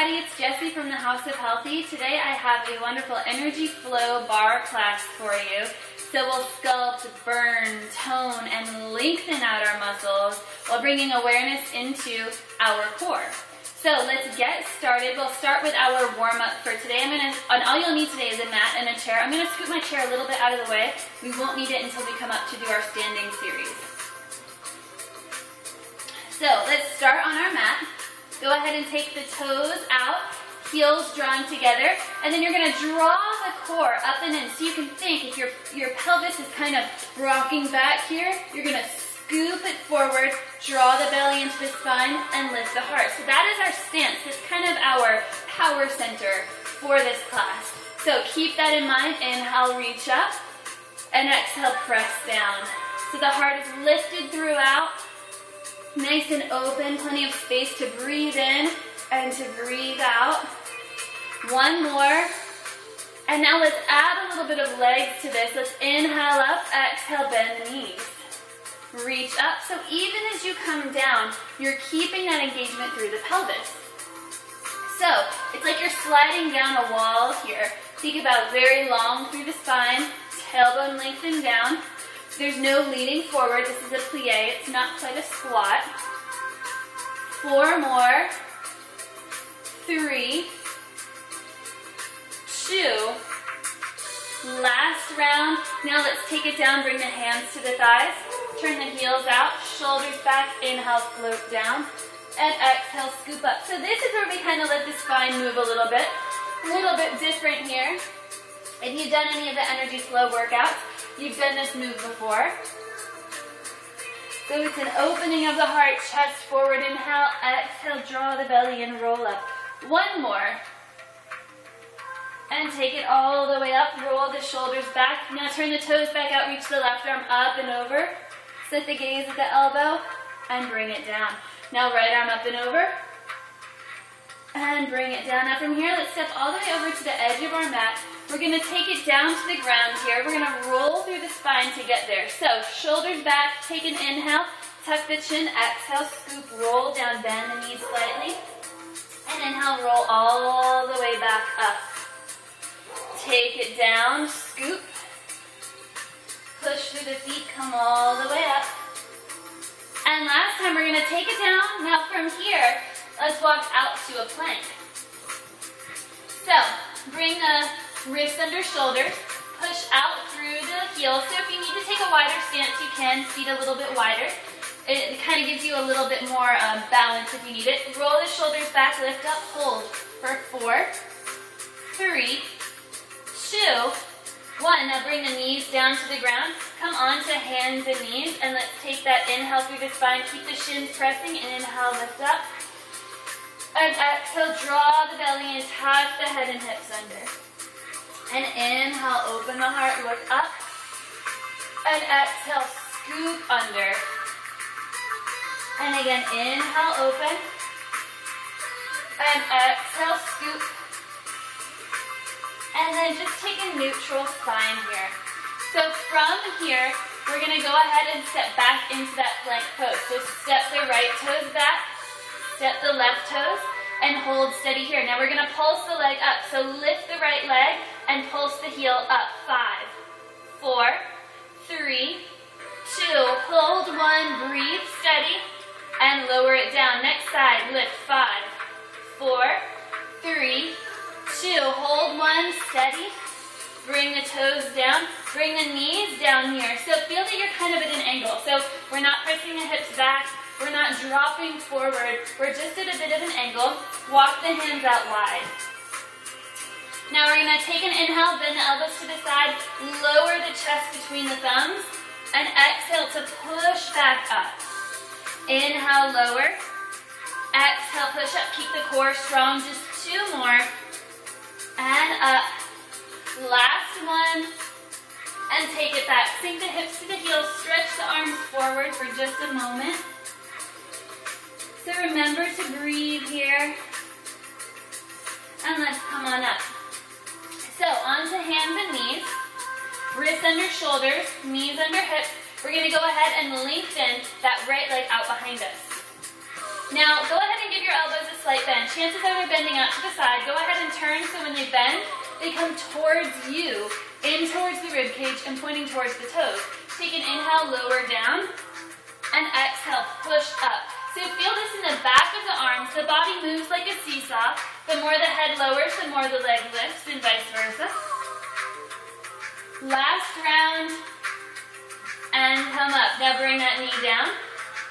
everybody, it's Jessie from the House of Healthy. Today I have a wonderful energy flow bar class for you. So we'll sculpt, burn, tone, and lengthen out our muscles while bringing awareness into our core. So let's get started. We'll start with our warm-up for today. And all you'll need today is a mat and a chair. I'm going to scoot my chair a little bit out of the way. We won't need it until we come up to do our standing series. So let's start on our mat. Go ahead and take the toes out, heels drawn together, and then you're going to draw the core up and in. So you can think if your pelvis is kind of rocking back here, you're going to scoop it forward, draw the belly into the spine, and lift the heart. So that is our stance. It's kind of our power center for this class. So keep that in mind. Inhale, reach up, and exhale, press down. So the heart is lifted throughout. Nice and open, plenty of space to breathe in and to breathe out. One more. And now let's add a little bit of legs to this. Let's inhale up, exhale, bend the knees. Reach up. So even as you come down, you're keeping that engagement through the pelvis. So it's like you're sliding down a wall here. Think about very long through the spine, tailbone lengthened down. There's no leaning forward. This is a plie. It's not quite a squat. 4 more. 3, 2. Last round. Now let's take it down. Bring the hands to the thighs. Turn the heels out. Shoulders back. Inhale, float down. And exhale, scoop up. So this is where we kind of let the spine move a little bit. A little bit different here. If you've done any of the energy flow workouts, you've done this move before. So it's an opening of the heart, chest forward, inhale, exhale, draw the belly and roll up. One more. And take it all the way up, roll the shoulders back. Now turn the toes back out, reach the left arm up and over. Set the gaze at the elbow and bring it down. Now right arm up and over. And bring it down. Now from here, let's step all the way over to the edge of our mat. We're going to take it down to the ground here. We're going to roll through the spine to get there. So shoulders back, take an inhale, tuck the chin, exhale, scoop, roll down, bend the knees slightly. And inhale, roll all the way back up. Take it down, scoop. Push through the feet, come all the way up. And last time, we're going to take it down. Now from here, let's walk out to a plank. So bring the wrists under shoulders, push out through the heels. So if you need to take a wider stance, you can. Feet a little bit wider. It kind of gives you a little bit more balance if you need it. Roll the shoulders back, lift up, hold for 4, 3, 2, 1. Now bring the knees down to the ground. Come onto hands and knees, and let's take that inhale through the spine. Keep the shins pressing. Inhale, lift up. And exhale, draw the belly and tuck the head and hips under. And inhale, open the heart, look up. And exhale, scoop under. And again, inhale, open. And exhale, scoop. And then just take a neutral spine here. So from here, we're going to go ahead and step back into that plank pose. So step the right toes back, step the left toes, and hold steady here. Now we're going to pulse the leg up. So lift the right leg and pulse the heel up. 5, 4, 3, 2, hold 1, breathe steady, and lower it down. Next side, lift. 5, 4, 3, 2, hold 1, steady. Bring the toes down, bring the knees down here. So feel that you're kind of at an angle. So we're not pressing the hips back, we're not dropping forward, we're just at a bit of an angle. Walk the hands out wide. Now we're going to take an inhale, bend the elbows to the side, lower the chest between the thumbs, and exhale to push back up. Inhale, lower. Exhale, push up, keep the core strong. Just 2 more. And up. Last one. And take it back. Sink the hips to the heels, stretch the arms forward for just a moment. So remember to breathe here. And let's come on up. So onto hands and knees. Wrists under shoulders, knees under hips. We're going to go ahead and lengthen that right leg out behind us. Now go ahead and give your elbows a slight bend. Chances are they're bending out to the side. Go ahead and turn so when they bend, they come towards you, in towards the rib cage and pointing towards the toes. Take an inhale, lower down, and exhale, push up. So feel this in the back of the arms. The body moves like a seesaw. The more the head lowers, the more the leg lifts, and vice versa. Last round, and come up. Now bring that knee down.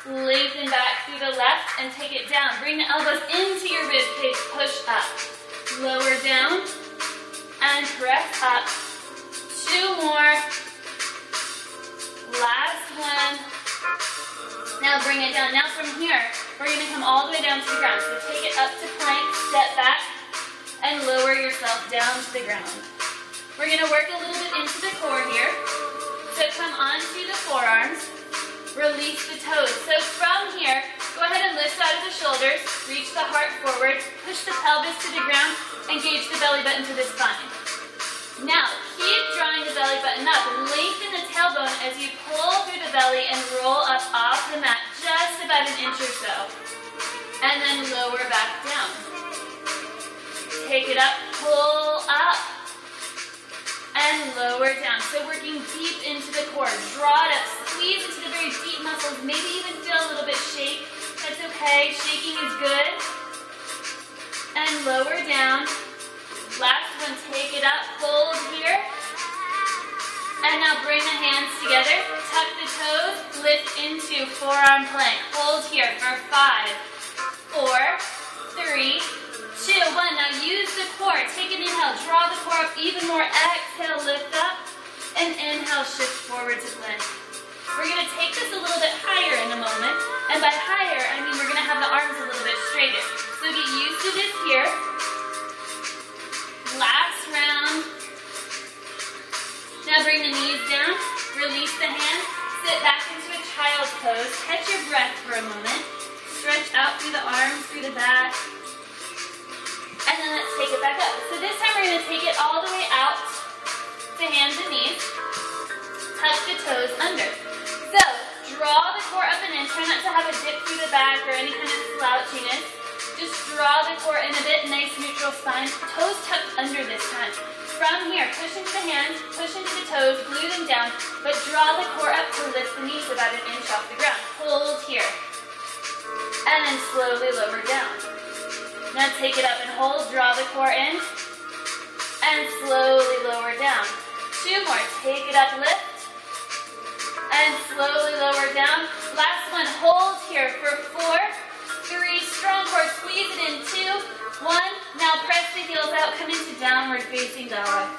Lengthen back through the left and take it down. Bring the elbows into your rib cage. Push up. Lower down and press up. 2 more. Last one. Now bring it down. Now from here, we're going to come all the way down to the ground. So take it up to plank, step back, and lower yourself down to the ground. We're going to work a little bit into the core here. So come onto the forearms. Release the toes. So from here, go ahead and lift out of the shoulders, reach the heart forward, push the pelvis to the ground, engage the belly button to the spine. Now, keep drawing the belly button up. Lengthen the tailbone as you pull through the belly and roll up off the mat, just about an inch or so. And then lower back down. Take it up, pull up, and lower down. So working deep into the core. Draw it up, squeeze into the very deep muscles, maybe even feel a little bit shake. That's okay, shaking is good. And lower down. Last one, take it up, hold here. And now bring the hands together, tuck the toes, lift into forearm plank. Hold here for 5, 4, 3, 2, 1. Now use the core. Take an inhale. Draw the core up even more. Exhale, lift up. And inhale, shift forward to plank. We're going to take this a little bit higher in a moment. And by higher, I mean we're going to have the arms a little bit straighter. So get used to this here. Last round. Now bring the knees down. Release the hands. Sit back into a child's pose. Catch your breath for a moment. Stretch out through the arms, through the back. And then let's take it back up. So this time we're going to take it all the way out to hands and knees. Touch the toes under. So draw the core up and in. Try not to have a dip through the back or any kind of slouchiness. Just draw the core in a bit. Nice neutral spine. Toes tucked under this time. From here, push into the hands, push into the toes, glue them down, but draw the core up to lift the knees about an inch off the ground. Hold here. And then slowly lower down. Now take it up and hold, draw the core in, and slowly lower down. 2 more, take it up, lift, and slowly lower down. Last one, hold here for 4, 3, strong core, squeeze it in, 2, 1. Now press the heels out, come into downward facing dog.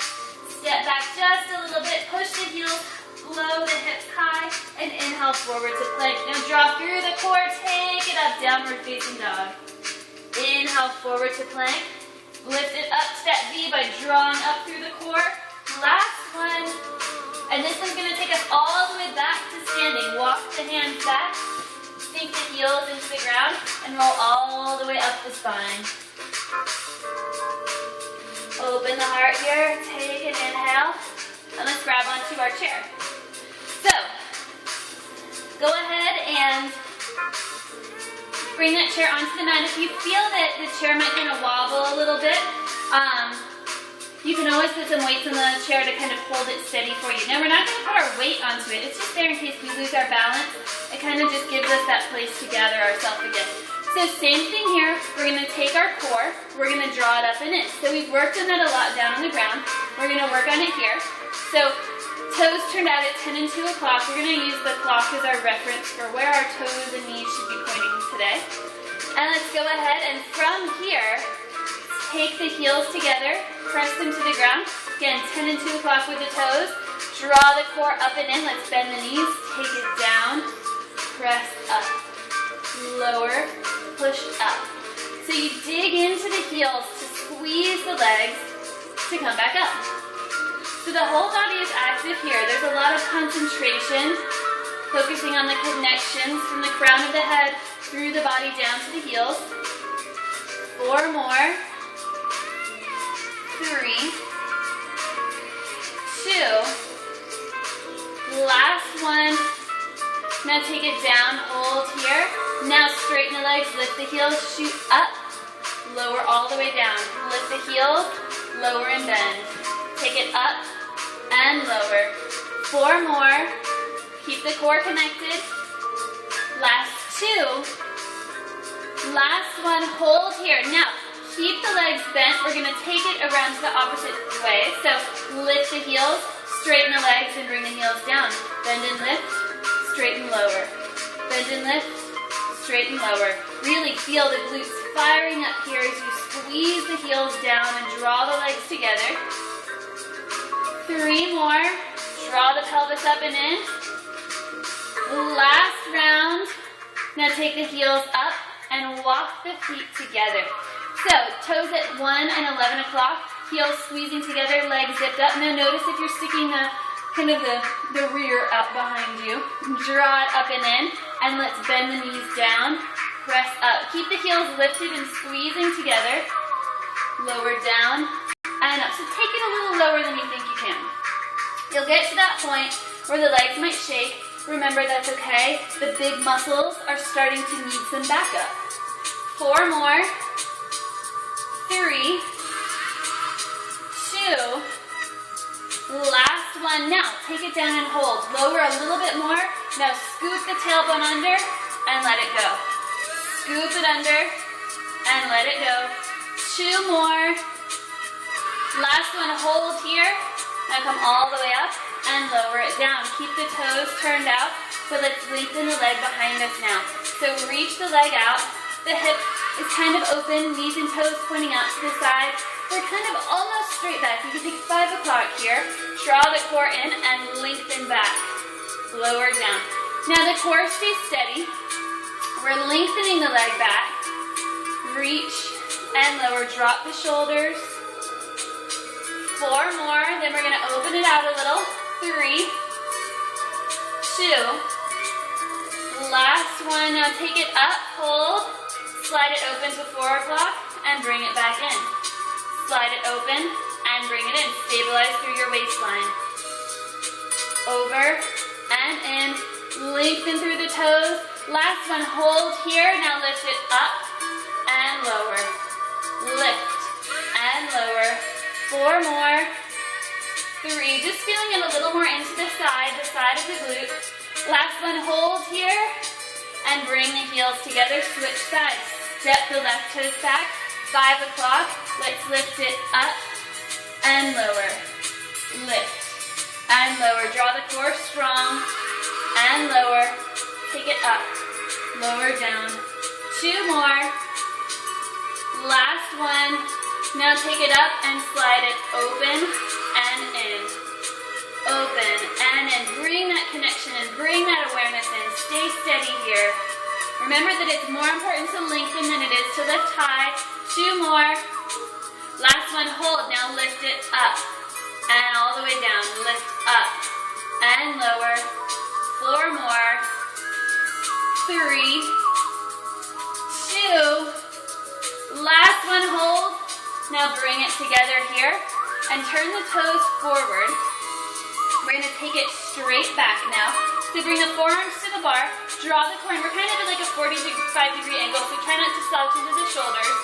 Step back just a little bit, push the heels, blow the hips high, and inhale forward to plank. Now draw through the core, take it up, downward facing dog. Inhale forward to plank. Lift it up, step V by drawing up through the core. Last one. And this one's going to take us all the way back to standing. Walk the hands back. Sink the heels into the ground and roll all the way up the spine. Open the heart here. Take an inhale. And let's grab onto our chair. So, go ahead and bring that chair onto the mat. If you feel that the chair might kind of wobble a little bit, you can always put some weights on the chair to kind of hold it steady for you. Now, we're not going to put our weight onto it. It's just there in case we lose our balance. It kind of just gives us that place to gather ourselves again. So same thing here. We're going to take our core. We're going to draw it up and in. So we've worked on that a lot down on the ground. We're going to work on it here. So toes turned out at 10 and 2 o'clock. We're going to use the clock as our reference for where our toes and knees should be pointing today. And let's go ahead and from here, take the heels together, press them to the ground. Again, 10 and 2 o'clock with the toes. Draw the core up and in. Let's bend the knees. Take it down. Press up. Lower. Push up. So you dig into the heels to squeeze the legs to come back up. So the whole body is active here. There's a lot of concentration, focusing on the connections from the crown of the head through the body down to the heels. 4 more. 3, 2. Last one. Now take it down, hold here. Now straighten the legs, lift the heels, shoot up, lower all the way down. Lift the heels, lower and bend. Take it up and lower. 4 more. Keep the core connected. Last 2. Last one, hold here. Now, keep the legs bent. We're gonna take it around to the opposite way. So lift the heels, straighten the legs, and bring the heels down. Bend and lift, straighten, lower. Bend and lift, straighten, lower. Really feel the glutes firing up here as you squeeze the heels down and draw the legs together. 3 more. Draw the pelvis up and in. Last round. Now take the heels up and walk the feet together. So toes at 1 and 11 o'clock. Heels squeezing together, legs zipped up. Now notice if you're sticking the rear out behind you. Draw it up and in. And let's bend the knees down. Press up. Keep the heels lifted and squeezing together. Lower down and up. So take it a little lower than you think you can. You'll get to that point where the legs might shake. Remember, that's okay. The big muscles are starting to need some backup. 4 more. 3. 2. Last one. Now, take it down and hold. Lower a little bit more. Now, scoop the tailbone under and let it go. Scoop it under and let it go. 2 more. Last one, hold here. Now come all the way up and lower it down. Keep the toes turned out, but let's lengthen the leg behind us now. So reach the leg out. The hip is kind of open, knees and toes pointing out to the side. We're kind of almost straight back. You can take 5 o'clock here. Draw the core in and lengthen back. Lower down. Now the core stays steady. We're lengthening the leg back. Reach and lower. Drop the shoulders. 4 more. Then we're going to open it out a little. 3. 2. Last one. Now take it up. Hold. Slide it open to 4 o'clock and bring it back in. Slide it open and bring it in. Stabilize through your waistline. Over and in. Lengthen through the toes. Last one, hold here. Now lift it up and lower. Lift and lower. 4 more. 3. Just feeling it a little more into the side of the glute. Last one, hold here and bring the heels together. Switch sides. Step the left toes back. 5 o'clock. Let's lift it up and lower. Lift and lower. Draw the core strong and lower. Take it up. Lower down. 2 more. Last one. Now take it up and slide it open and in. Open and in. Bring that connection in. Bring that awareness in. Stay steady here. Remember that it's more important to lengthen than it is to lift high. 2 more. Last one, hold. Now lift it up and all the way down. Lift up and lower. 4 more. 3. 2. Last one, hold. Now bring it together here and turn the toes forward. We're going to take it straight back now. So bring the forearms to the bar, draw the core in. We're kind of at like a 45-degree angle, so try not to slouch into the shoulders.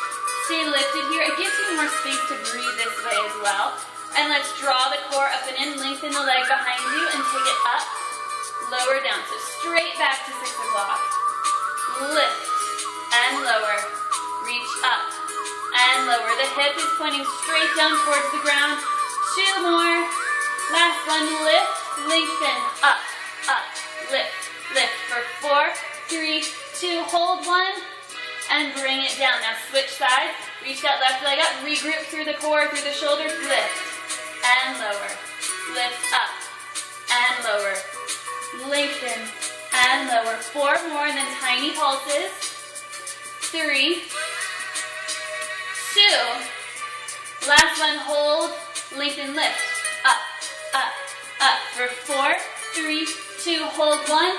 Stay lifted here. It gives you more space to breathe this way as well. And let's draw the core up and in, lengthen the leg behind you, and take it up, lower down. So straight back to 6 o'clock. Lift and lower. Reach up and lower. The hip is pointing straight down towards the ground. 2 more. Last one, lift, lengthen, up, up, lift, lift for 4, 3, 2, hold 1, and bring it down. Now switch sides, reach that left leg up, regroup through the core, through the shoulders, lift, and lower, lift up, and lower, lengthen, and lower. 4 more, and then tiny pulses. 3, 2, last one, hold, lengthen, lift, up, up, up for 4, 3, 2, hold 1,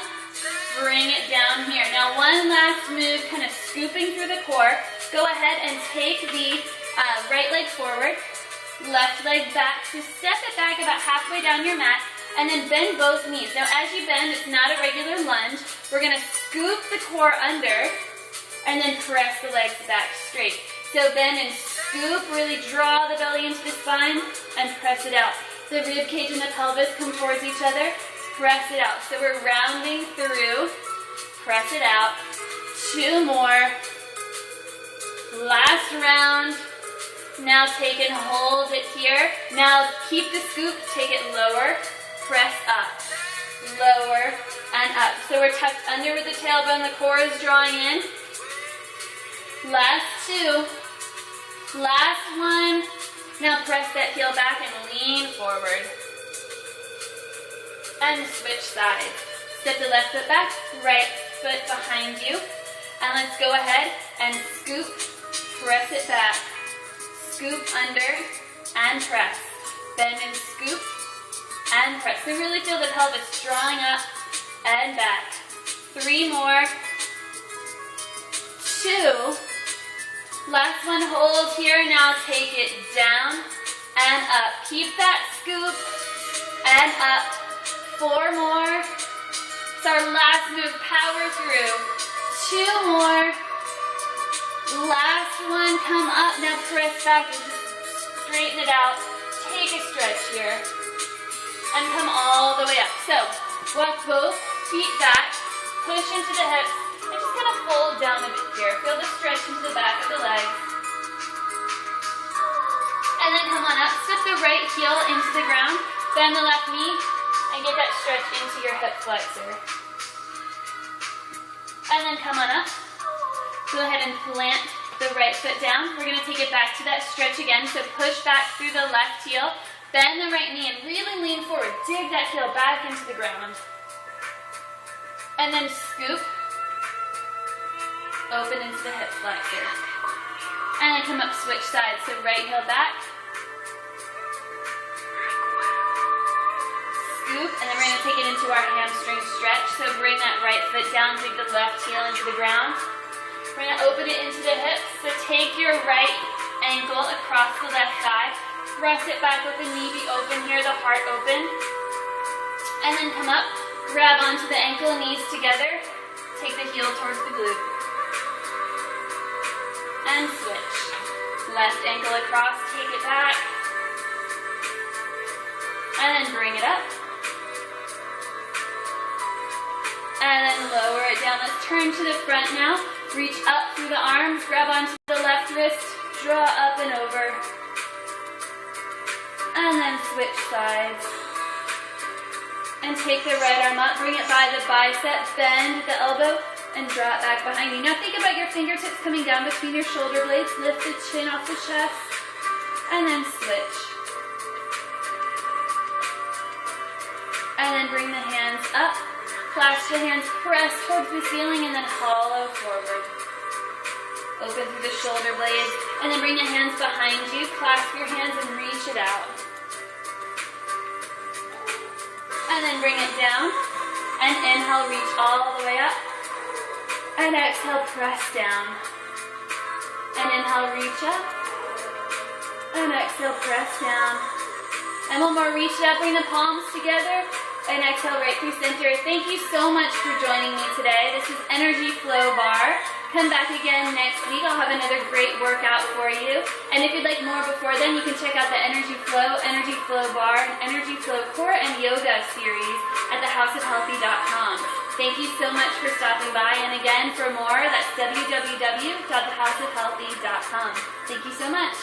bring it down here. Now one last move, kind of scooping through the core. Go ahead and take the right leg forward, left leg back. So step it back about halfway down your mat and then bend both knees. Now as you bend, it's not a regular lunge. We're going to scoop the core under and then press the legs back straight. So bend and scoop, really draw the belly into the spine and press it out. The rib cage and the pelvis come towards each other, press it out. So we're rounding through, press it out. 2 more. Last round. Now take and hold it here. Now keep the scoop, take it lower, press up, lower and up. So we're tucked under with the tailbone, the core is drawing in. Last 2. Last 1. Now press that heel back and lean forward. And switch sides. Step the left foot back, right foot behind you. And let's go ahead and scoop, press it back. Scoop under and press. Bend and scoop and press. So really feel the pelvis drawing up and back. 3 more. 2. Last one, hold here. Now take it down and up. Keep that scoop and up. 4 more. It's our last move. Power through. 2 more. Last one, come up. Now press back and just straighten it out. Take a stretch here. And come all the way up. So, walk both feet back. Push into the hips. And just kind of fold down a bit here. Feel the stretch into the back of the leg. And then come on up. Step the right heel into the ground. Bend the left knee. And get that stretch into your hip flexor. And then come on up. Go ahead and plant the right foot down. We're going to take it back to that stretch again. So push back through the left heel. Bend the right knee and really lean forward. Dig that heel back into the ground. And then scoop. Open into the hip flexor. And then come up, switch sides. So right heel back. Scoop. And then we're going to take it into our hamstring stretch. So bring that right foot down. Dig the left heel into the ground. We're going to open it into the hips. So take your right ankle across the left thigh. Press it back with the knee. Be open here, the heart open. And then come up. Grab onto the ankle, knees together. Take the heel towards the glute. And switch. Left ankle across, take it back. And then bring it up. And then lower it down. Let's turn to the front now. Reach up through the arms, grab onto the left wrist, draw up and over. And then switch sides. And take the right arm up, bring it by the bicep, bend the elbow, and draw it back behind you. Now think about your fingertips coming down between your shoulder blades. Lift the chin off the chest, and then switch. And then bring the hands up. Clasp the hands, press towards the ceiling, and then hollow forward. Open through the shoulder blades, and then bring the hands behind you. Clasp your hands and reach it out. And then bring it down. And inhale, reach all the way up. And exhale, press down. And inhale, reach up. And exhale, press down. And one more, reach it up, bring the palms together. And exhale right through center. Thank you so much for joining me today. This is Energy Flow Barre. Come back again next week. I'll have another great workout for you. And if you'd like more before then, you can check out the Energy Flow Barre, and Energy Flow Core and Yoga series at thehouseofhealthy.com. Thank you so much for stopping by. And again, for more, that's www.thehouseofhealthy.com. Thank you so much.